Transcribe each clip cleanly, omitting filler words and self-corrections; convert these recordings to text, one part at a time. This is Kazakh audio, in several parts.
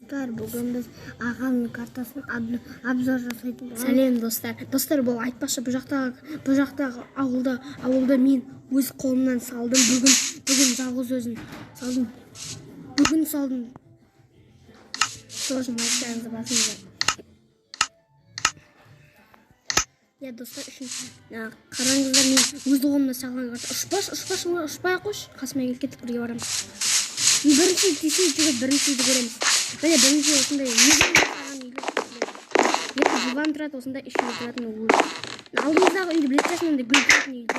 Достар, бүгін біз ағамның картасын обзор жасайтын. Сәлем достар. Достар, бұл айтпақшы бұл жақтағы ауылда мен өз қолымнан салдым. Бүгін жалғыз өзім салдым. Бүгін салдым. Тоже майыстарыңызды басыңыздар. Я достар үшін қараңыздар, мен өз қолымнан салған карта. Ұшпай қош. Қасыма келіп кетіп бірге барамыз. Бірінші тесіп жүріп біріншіді көреміз. Міне бірінші осындай екі диван тұрады, осындай ішінде тұратын үй. Алдымыздағы үйді білесің, ондай гүл тұратын үйді.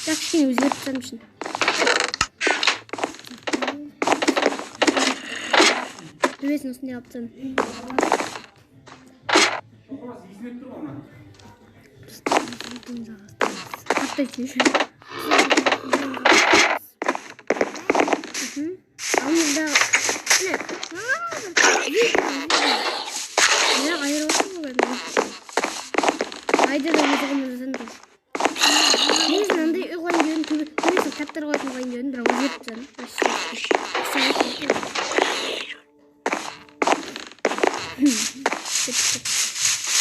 Бірақ кішкене өзгертіп тастадым үшін. Төбесін осындай алып тастадым. Аттай түйші. Алдымызда Айда да өзі ғымын жасадым тұр. Негізін андай үй қойын деудің төбесі кәптір қойсын қойын деудің, бірақ өзгеріп тұзадым.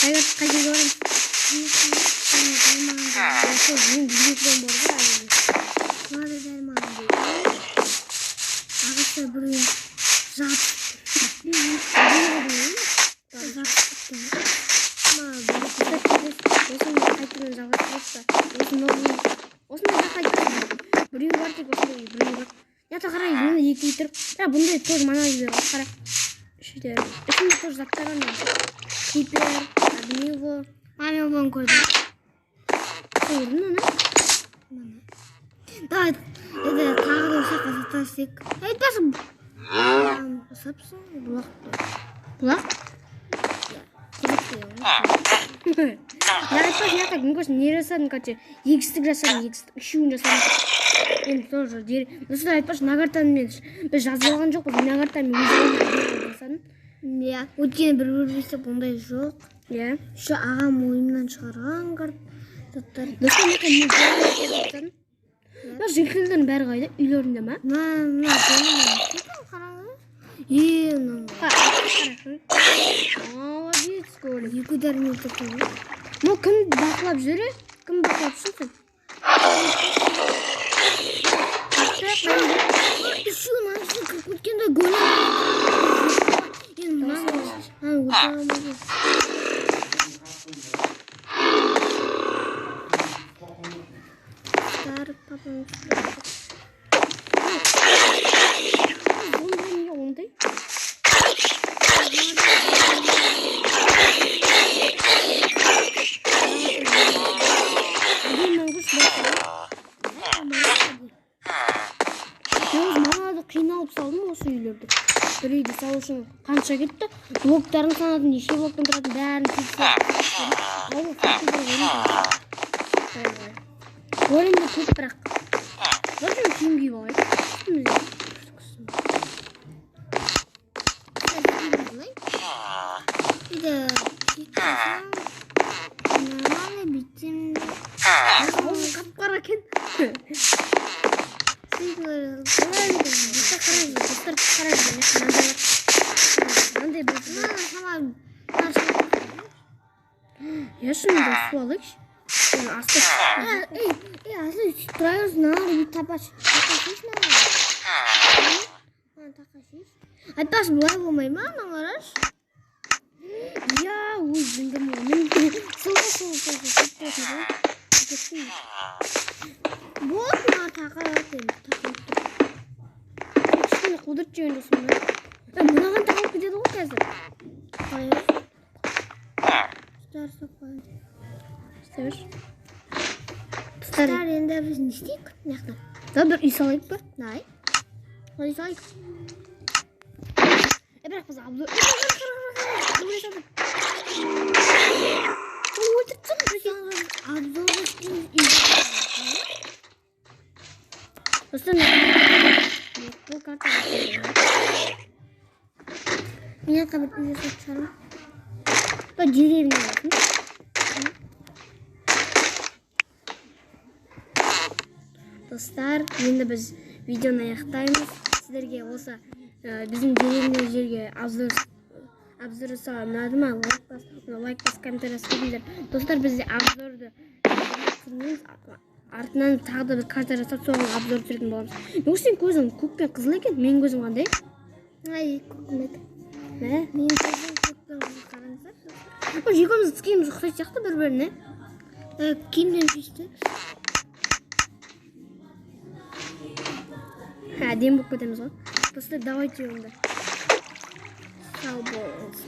Қай жерге барамыз? Мен білмейтін бар ғой әлі. Мады дәрман дейді. Ағыстар біреуін жап. Біреу бар тек осындай біреу бар. Ята қарай, мені екі үй тұр. Бұндай тоже мана үйде бар. Қара. Үшінде тоже заттарған бар. Крипер, Адмило. Маме оған көрді. Көрдің оны? Давай, тағы да ұсаққа сатасек. Айтпасым. Сапсың, бұлақты. Бұлақ? Айтпас, мен көрсін, не жасадым, егістік жасадым, үшеуін жасадым. Енді тоже достар, айтпаш, нагартаны біз жазып алған жоқпыз, нагартаны өзімін жасадым. Иә, өткен бір бейсеп ондай жоқ. Иә. Şu ағам ойымнан шығарған карттар. Достар, мен жасадым. Жиnkілдердің бәрі қайда? Үйлерінде ма? Мына қараңыз. Молодец, Коля. Екі дәрмен тұрсын. Ну, кім бақылап жүре? Кім бақылап жүрсің? Үшеуін ашты кіріп өткенде гөлі. Енді маған өтірамады. Старып папамыз. Ондай? Қиналып салдым осы үйлерді. Бір үйді салу үшін қанша кетті? Блоктарын санадым, неше блоктан тұратын бәрін тексеріп. Ойымда көп бірақ. Өтім киім киіп алайық. Үйді киттесің. Нормально бітсем. Осы қап-қара екен. Достар қарайды. Мынандай болсын. Я шынында су алайықшы. Асты. Aslı tutuyoruz ne oldu bir tabaş. Takasış ne oldu? Takasış. Hatta bu ay olmayı mı anlarız? Ya uzundur mu? Sola. Bu ne takasın? Şimdi kudurt yönüyorsun ben. Bundan takıp gidiyordu o kez. Hayır. Tutarsak var. Sever. Tutar yerinde biz ne isteyik? Nerede? Daha bir iş alayıp mı? Nein. Hadi say. Bırak bizi abla. Dostum bu kartı Niye kabul ediyorsun sana? Bu derievine bakın. Dostlar, енді біз видеоны аяқтаймыз. Сіздерге осы Bizim gelinen жерге обзор жасауға ұнады ма? Лайк бас, комментарий жазыңыздар. Достар, біз обзорды артынан тағы да бір карта жасап соған обзор түсіретін боламыз. Неге сенің көзің көк пен қызыл екен? Менің көзім қандай? Ай, көкмет. Менің көзім көк пен қызыл, қараңыздар. екеуміз киіміміз ұқсайтын сияқты бір-біріне. Киімден шешті. Әдемі болып кетеміз ғой. Достар, давайте онда. Сау болыңыз.